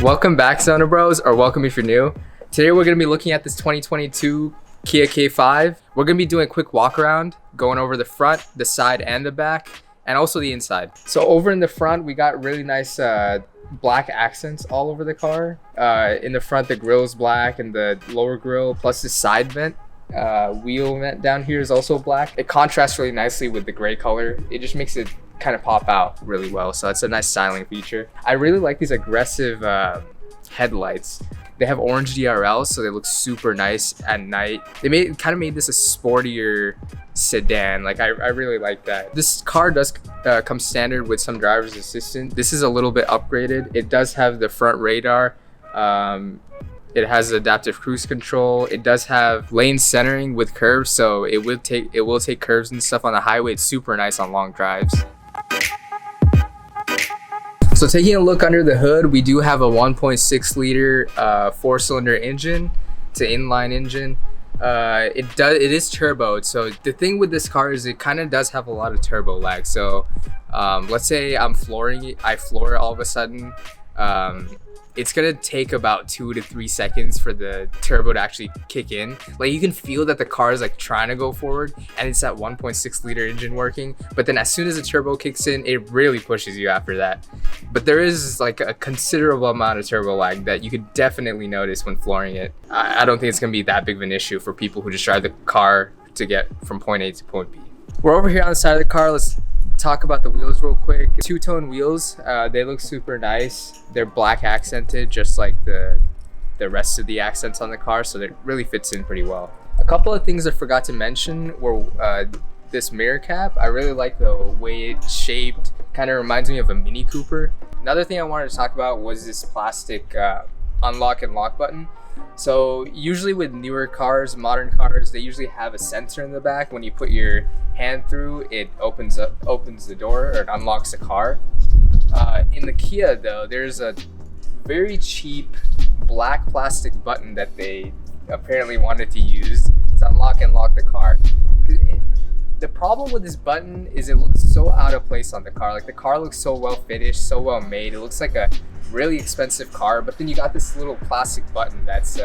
Welcome back, Zona Bros, or welcome if you're new. Today we're going to be looking at this 2022 Kia K5. We're going to be doing a quick walk around, going over the front, the side, and the back, and also the inside. So over in the front, we got really nice black accents all over the car. In the front, the grill is black and the lower grill, plus the side vent. Wheel vent down here is also black. It contrasts really nicely with the gray color. It just makes it kind of pop out really well, so it's a nice styling feature. I really like these aggressive headlights. They have orange DRLs, so they look super nice at night. They kind of made this a sportier sedan. Like I really like that. This car does come standard with some driver's assistance. This is a little bit upgraded. It does have the front radar. It has adaptive cruise control. It does have lane centering with curves, so it will take curves and stuff on the highway. It's super nice on long drives. So taking a look under the hood, we do have a 1.6 liter 4-cylinder engine. It's an inline engine. It is turboed. So the thing with this car is it kind of does have a lot of turbo lag. So let's say I'm flooring it, I floor it all of a sudden. It's gonna take about 2 to 3 seconds for the turbo to actually kick in. Like you can feel that the car is like trying to go forward, and it's that 1.6 liter engine working. But then as soon as the turbo kicks in, it really pushes you after that. But there is like a considerable amount of turbo lag that you could definitely notice when flooring it. I don't think it's gonna be that big of an issue for people who just drive the car to get from point A to point B. We're over here on the side of the car. Let's talk about the wheels real quick. Two-tone wheels. They look super nice. They're black accented, just like the rest of the accents on the car, so it really fits in pretty well. A couple of things I forgot to mention were this mirror cap. I really like the way it's shaped. Kind of reminds me of a Mini Cooper. Another thing I wanted to talk about was this plastic unlock and lock button. So usually with newer cars, modern cars, they usually have a sensor in the back. When you put your hand through, it opens the door, or it unlocks the car. In the Kia though, there's a very cheap black plastic button that they apparently wanted to use to unlock and lock the car. The problem with this button is it looks so out of place on the car. Like the car looks so well finished, so well made. It looks like a really expensive car, but then you got this little plastic button that's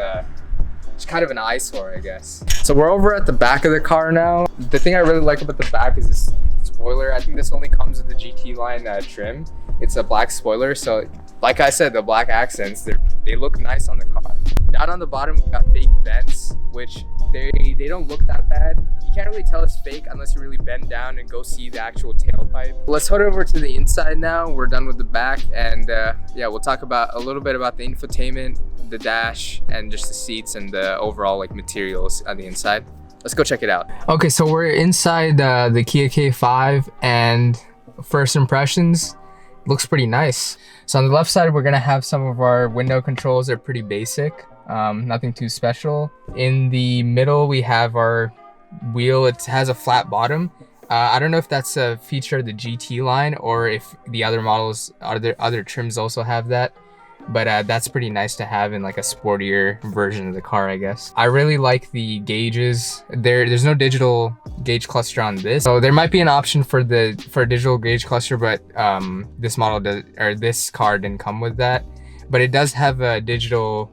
it's kind of an eyesore, I guess. So we're over at the back of the car now. The thing I really like about the back is this spoiler. I think this only comes with the GT line trim. It's a black spoiler, so like I said, the black accents, they look nice on the car. Down on the bottom, we got fake vents, which they don't look that bad. You can't really tell it's fake unless you really bend down and go see the actual tailpipe. Let's head over to the inside now. We're done with the back, and yeah, we'll talk about a little bit about the infotainment, the dash, and just the seats and the overall like materials on the inside. Let's go check it out. Okay, so we're inside the Kia K5, and first impressions, looks pretty nice. So on the left side, we're gonna have some of our window controls. They're pretty basic, nothing too special. In the middle, we have our wheel. It has a flat bottom. I don't know if that's a feature of the GT line or if the other models, other trims also have that. But that's pretty nice to have in like a sportier version of the car, I guess. I really like the gauges. There's no digital gauge cluster on this, so there might be an option for a digital gauge cluster, but this car didn't come with that. But it does have a digital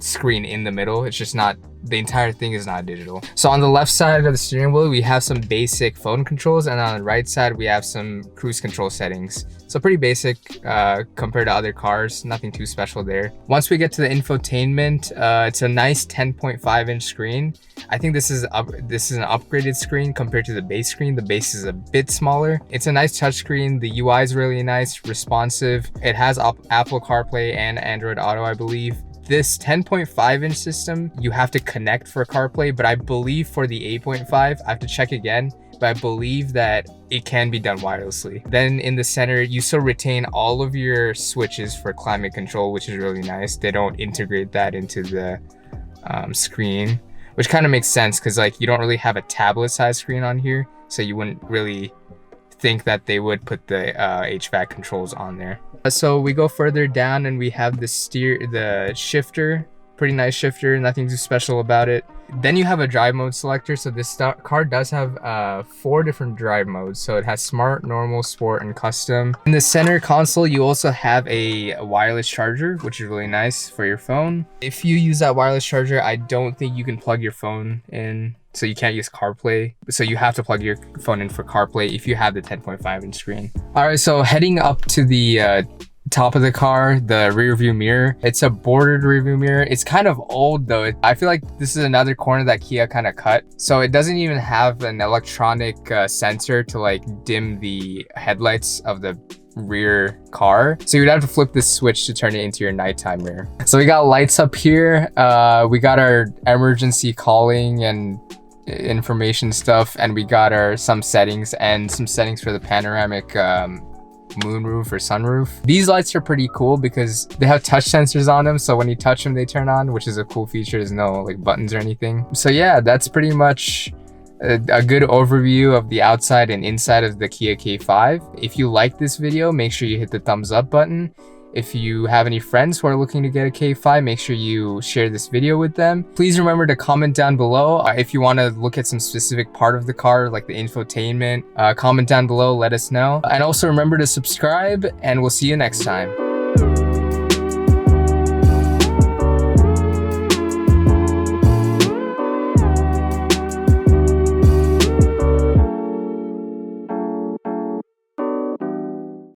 screen in the middle. It's just not, the entire thing is not digital. So on the left side of the steering wheel, we have some basic phone controls, and on the right side, we have some cruise control settings. So pretty basic compared to other cars, nothing too special there. Once we get to the infotainment, it's a nice 10.5-inch screen. I think this is an upgraded screen compared to the base screen. The base is a bit smaller. It's a nice touchscreen. The UI is really nice, responsive. It has Apple CarPlay and Android Auto, I believe. This 10.5-inch system, you have to connect for CarPlay, but I believe for the 8.5, I have to check again, but I believe that it can be done wirelessly. Then in the center, you still retain all of your switches for climate control, which is really nice. They don't integrate that into the screen, which kind of makes sense because like you don't really have a tablet size screen on here, so you wouldn't really think that they would put the HVAC controls on there. So we go further down and we have the shifter pretty nice shifter, nothing too special about it. Then you have a drive mode selector. So this car does have 4 different drive modes. So it has smart, normal, sport, and custom. In the center console, you also have a wireless charger, which is really nice for your phone. If you use that wireless charger, I don't think you can plug your phone in. So you can't use CarPlay. So you have to plug your phone in for CarPlay if you have the 10.5-inch screen. All right, so heading up to the top of the car, the rear view mirror. It's a bordered rear view mirror. It's kind of old though. I feel like this is another corner that Kia kind of cut. So it doesn't even have an electronic sensor to like dim the headlights of the rear car. So you'd have to flip this switch to turn it into your nighttime mirror. So we got lights up here. We got our emergency calling and information stuff, and we got some settings for the panoramic moonroof or sunroof. These lights are pretty cool because they have touch sensors on them, so when you touch them they turn on, which is a cool feature. There's no like buttons or anything. So yeah, that's pretty much a good overview of the outside and inside of the Kia K5. If you like this video, make sure you hit the thumbs up button. If you have any friends who are looking to get a K5, make sure you share this video with them. Please remember to comment down below if you want to look at some specific part of the car, like the infotainment. Comment down below, let us know. And also remember to subscribe, and we'll see you next time.